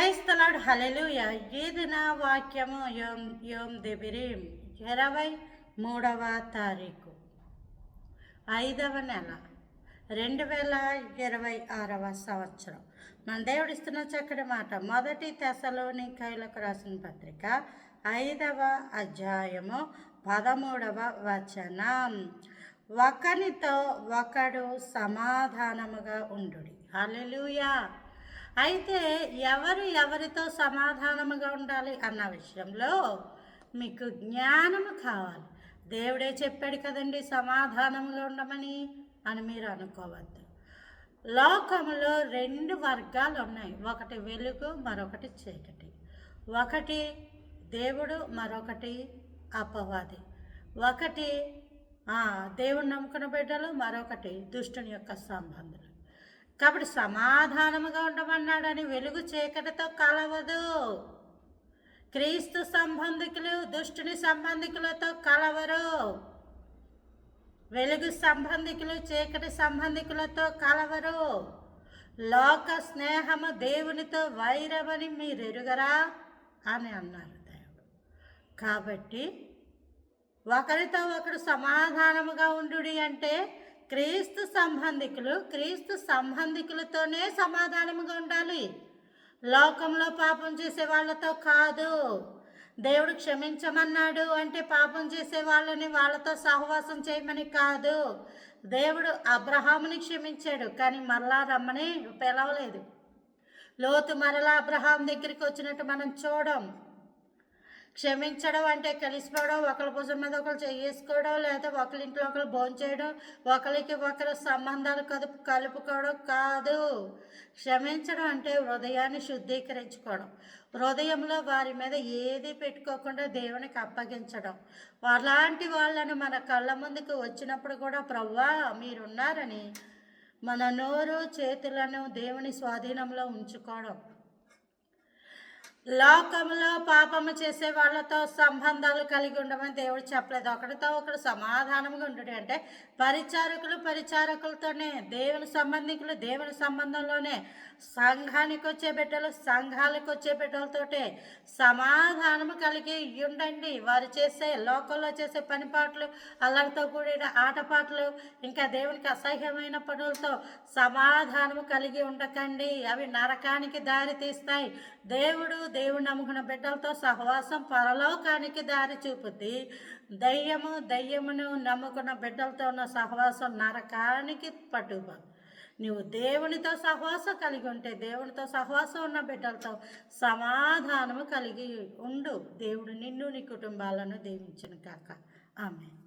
క్రైస్తలాడు హల్లెలూయ. ఈ దిన వాక్యము యోమ్ దెబిరీం 23వ తారీఖు 5వ నెల 2026వ సంవత్సరం. మన దేవుడు ఇస్తున్న చక్కటి మాట. మొదటి తెస్సలోనికైలకు రాసిన పత్రిక 5వ అధ్యాయము 13వ వచనం. ఒకనితో ఒకడు సమాధానముగా ఉండుడి. హల్లెలూయా. అయితే ఎవరితో సమాధానముగా ఉండాలి అన్న విషయంలో మీకు జ్ఞానము కావాలి. దేవుడే చెప్పాడు కదండి సమాధానముగా ఉండమని అని మీరు అనుకోవద్దు. లోకంలో 2 వర్గాలు ఉన్నాయి. ఒకటి వెలుగు, మరొకటి చీకటి. ఒకటి దేవుడు, మరొకటి అపవాది. ఒకటి దేవుడు నమ్ముకున్న బిడ్డలు, మరొకటి దుష్టుని యొక్క సంబంధులు. కాబట్టి సమాధానముగా ఉండమన్నాడని వెలుగు చీకటితో కలవదు. క్రీస్తు సంబంధికులు దుష్టుని సంబంధికులతో కలవరు. వెలుగు సంబంధికులు చీకటి సంబంధికులతో కలవరు. లోక స్నేహము దేవునితో వైరమని మీరు ఎరుగరా అని అన్నారు దేవుడు. కాబట్టి ఒకరితో ఒకరు సమాధానముగా ఉండుడి అంటే క్రీస్తు సంబంధికులతోనే సమాధానముగా ఉండాలి. లోకంలో పాపం చేసే వాళ్ళతో కాదు. దేవుడు క్షమించమన్నాడు అంటే పాపం చేసే వాళ్ళతో సహవాసం చేయమని కాదు. దేవుడు అబ్రహాముని క్షమించాడు, కానీ మరలా రమ్మని పిలవలేదు. లోతు మరలా అబ్రహాం దగ్గరికి వచ్చినట్టు మనం చూడం. క్షమించడం అంటే కలిసిపోవడం, ఒకరి భుజం మీద ఒకరు చేసుకోవడం, లేదా ఒకరింట్లో ఒకరు భోంచేయడం, ఒకరికి ఒకరు సంబంధాలు కలుపుకోవడం కాదు. క్షమించడం అంటే హృదయాన్ని శుద్ధీకరించుకోవడం, హృదయంలో వారి మీద ఏది పెట్టుకోకుండా దేవునికి అప్పగించడం. అలాంటి వాళ్ళను మన కళ్ళ ముందుకు వచ్చినప్పుడు కూడా ప్రభువా మీరున్నారని మన నోరు చేతులను దేవుని స్వాధీనంలో ఉంచుకోవడం. లోకంలో పాపము చేసే వాళ్ళతో సంబంధాలు కలిగి ఉండమని దేవుడు చెప్పలేదు. ఒకరితో ఒకరు సమాధానంగా ఉండడు అంటే పరిచారకులతోనే, దేవుని సంబంధికులు దేవుని సంబంధంలోనే, సంఘానికి వచ్చే బిడ్డలు సంఘాలకు వచ్చే బిడ్డలతోటే సమాధానము కలిగి ఉండండి. వారు చేసే లోకంలో చేసే పనిపాట్లు, అల్లరితో కూడిన ఆటపాటలు, ఇంకా దేవునికి అసహ్యమైన పనులతో సమాధానము కలిగి ఉండకండి. అవి నరకానికి దారి తీస్తాయి. దేవుడు నమ్ముకున్న బిడ్డలతో సహవాసం పరలోకానికి దారి చూపుద్ది. దయ్యమును నమ్ముకున్న బిడ్డలతో ఉన్న సహవాసం నరకానికి పట్టుబడి. నువ్వు దేవునితో సహవాసం కలిగి ఉంటే, దేవునితో సహవాసం ఉన్న బిడ్డలతో సమాధానము కలిగి ఉండు. దేవుడు నిన్ను నీ కుటుంబాలను దీవించును కాక. ఆమేన్.